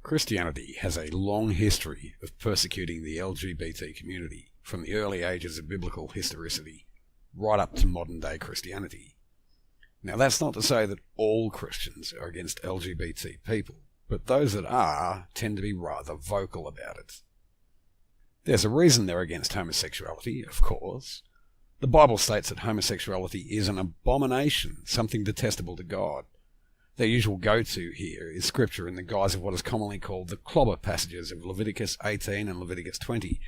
Christianity has a long history of persecuting the LGBT community from the early ages of biblical historicity right up to modern-day Christianity. Now, that's not to say that all Christians are against LGBT people, but those that are tend to be rather vocal about it. There's a reason they're against homosexuality, of course. The Bible states that homosexuality is an abomination, something detestable to God. Their usual go-to here is scripture in the guise of what is commonly called the clobber passages of Leviticus 18 and Leviticus 20,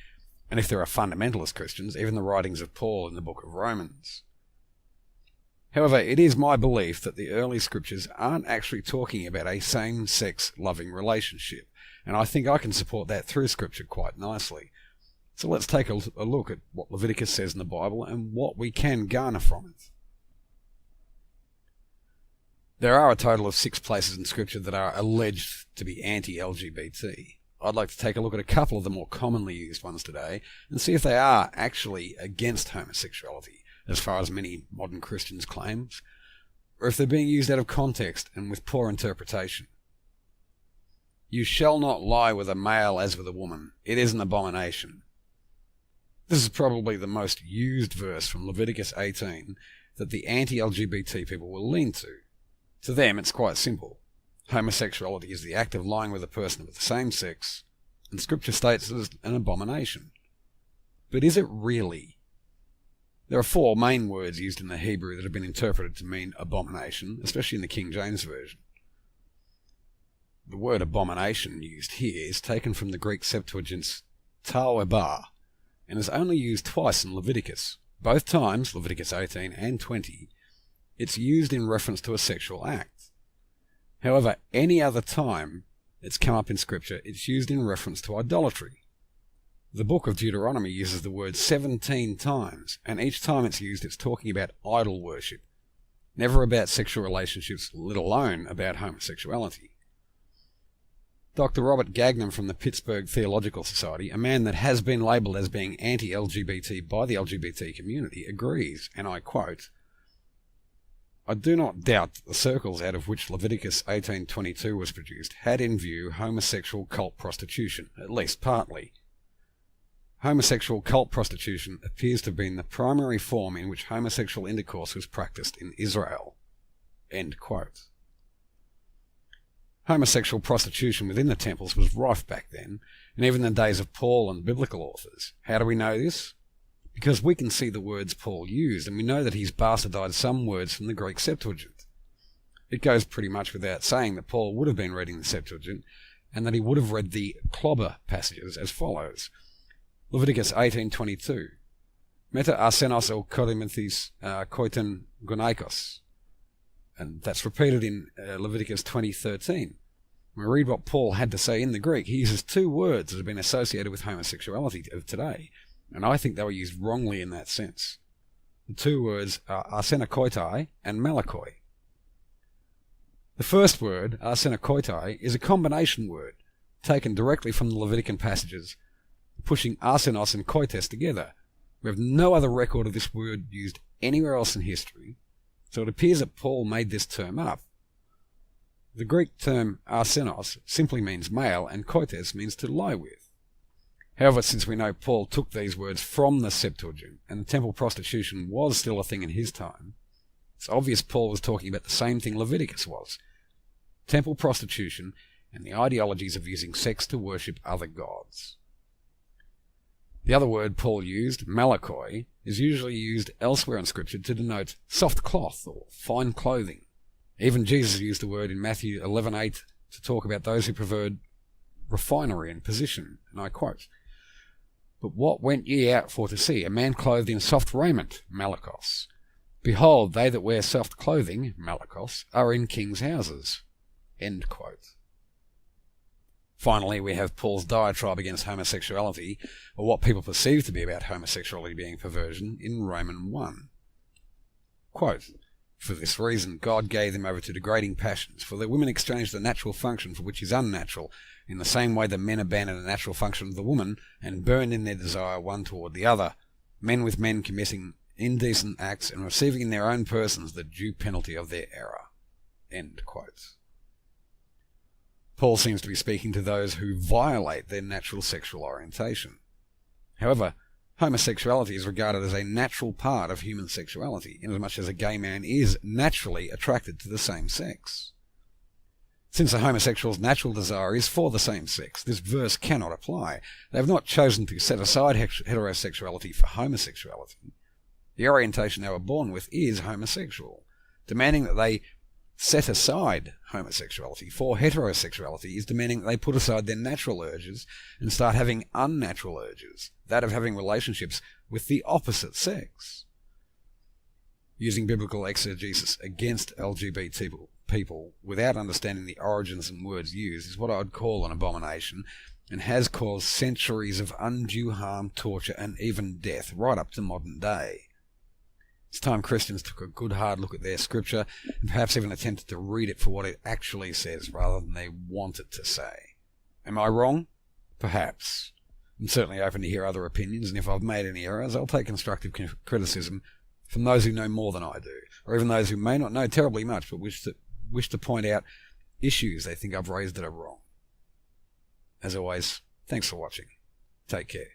and if there are fundamentalist Christians, even the writings of Paul in the book of Romans. However, it is my belief that the early scriptures aren't actually talking about a same-sex loving relationship, and I think I can support that through scripture quite nicely. So let's take a look at what Leviticus says in the Bible and what we can garner from it. There are a total of 6 places in Scripture that are alleged to be anti-LGBT. I'd like to take a look at a couple of the more commonly used ones today and see if they are actually against homosexuality, as far as many modern Christians claim, or if they're being used out of context and with poor interpretation. You shall not lie with a male as with a woman. It is an abomination. This is probably the most used verse from Leviticus 18 that the anti-LGBT people will lean to. To them, it's quite simple. Homosexuality is the act of lying with a person of the same sex, and Scripture states it is an abomination. But is it really? There are 4 main words used in the Hebrew that have been interpreted to mean abomination, especially in the King James Version. The word abomination used here is taken from the Greek Septuagint's toebar, and is only used twice in Leviticus. Both times, Leviticus 18 and 20, it's used in reference to a sexual act. However, any other time it's come up in Scripture, it's used in reference to idolatry. The book of Deuteronomy uses the word 17 times, and each time it's used, it's talking about idol worship, never about sexual relationships, let alone about homosexuality. Dr. Robert Gagnon from the Pittsburgh Theological Society, a man that has been labelled as being anti-LGBT by the LGBT community, agrees, and I quote, "I do not doubt that the circles out of which Leviticus 18:22 was produced had in view homosexual cult prostitution, at least partly. Homosexual cult prostitution appears to have been the primary form in which homosexual intercourse was practiced in Israel." End quote. Homosexual prostitution within the temples was rife back then, and even in the days of Paul and biblical authors. How do we know this? Because we can see the words Paul used, and we know that he's bastardized some words from the Greek Septuagint. It goes pretty much without saying that Paul would have been reading the Septuagint, and that he would have read the clobber passages as follows. Leviticus 18:22, meta arsenos koimethese koiten gunaikos. And that's repeated in Leviticus 20:13. When we read what Paul had to say in the Greek, he uses 2 words that have been associated with homosexuality of today, and I think they were used wrongly in that sense. The 2 words are arsenokoitai and malakoi. The first word, arsenokoitai, is a combination word taken directly from the Levitican passages, pushing arsenos and koites together. We have no other record of this word used anywhere else in history, so it appears that Paul made this term up. The Greek term arsenos simply means male, and koites means to lie with. However, since we know Paul took these words from the Septuagint, and the temple prostitution was still a thing in his time, it's obvious Paul was talking about the same thing Leviticus was: temple prostitution and the ideologies of using sex to worship other gods. The other word Paul used, malakoi, is usually used elsewhere in Scripture to denote soft cloth or fine clothing. Even Jesus used the word in Matthew 11:8 to talk about those who preferred refinery and position, and I quote, "But what went ye out for to see? A man clothed in soft raiment, malakos. Behold, they that wear soft clothing, malakos, are in kings' houses." End quote. Finally, we have Paul's diatribe against homosexuality, or what people perceive to be about homosexuality being perversion, in Romans 1. Quote, "For this reason God gave them over to degrading passions, for the women exchanged the natural function for which is unnatural, in the same way the men abandoned the natural function of the woman, and burned in their desire one toward the other, men with men committing indecent acts, and receiving in their own persons the due penalty of their error." End quote. Paul seems to be speaking to those who violate their natural sexual orientation. However, homosexuality is regarded as a natural part of human sexuality, inasmuch as a gay man is naturally attracted to the same sex. Since a homosexual's natural desire is for the same sex, this verse cannot apply. They have not chosen to set aside heterosexuality for homosexuality. The orientation they were born with is homosexual. Demanding that they set aside homosexuality for heterosexuality is demanding that they put aside their natural urges and start having unnatural urges, that of having relationships with the opposite sex. Using biblical exegesis against LGBT people without understanding the origins and words used is what I would call an abomination, and has caused centuries of undue harm, torture, and even death, right up to modern day. It's time Christians took a good hard look at their scripture and perhaps even attempted to read it for what it actually says rather than they want it to say. Am I wrong? Perhaps. I'm certainly open to hear other opinions, and if I've made any errors, I'll take constructive criticism from those who know more than I do, or even those who may not know terribly much but wish to point out issues they think I've raised that are wrong. As always, thanks for watching. Take care.